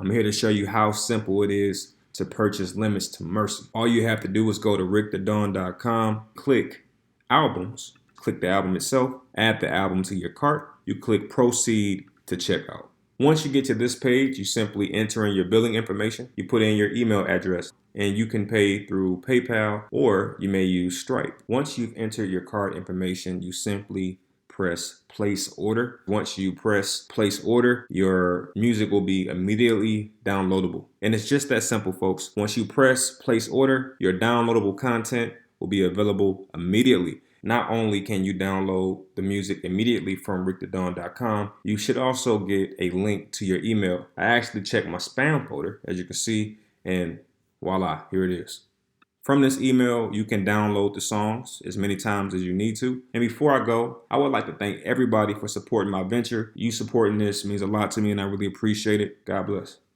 I'm here to show you how simple it is to purchase Limits to Mercy. All you have to do is go to rickthedon.com, click albums, click the album itself, add the album to your cart. You click proceed to checkout. Once you get to this page, you simply enter in your billing information. You put in your email address, and you can pay through PayPal or you may use Stripe. Once you've entered your card information, you simply press place order. Once you press place order, your music will be immediately downloadable. And it's just that simple, folks. Once you press place order, your downloadable content will be available immediately. Not only can you download the music immediately from rickthedon.com, you should also get a link to your email. I actually checked my spam folder, as you can see, and voila, here it is. From this email, you can download the songs as many times as you need to. And before I go, I would like to thank everybody for supporting my venture. You supporting this means a lot to me, and I really appreciate it. God bless.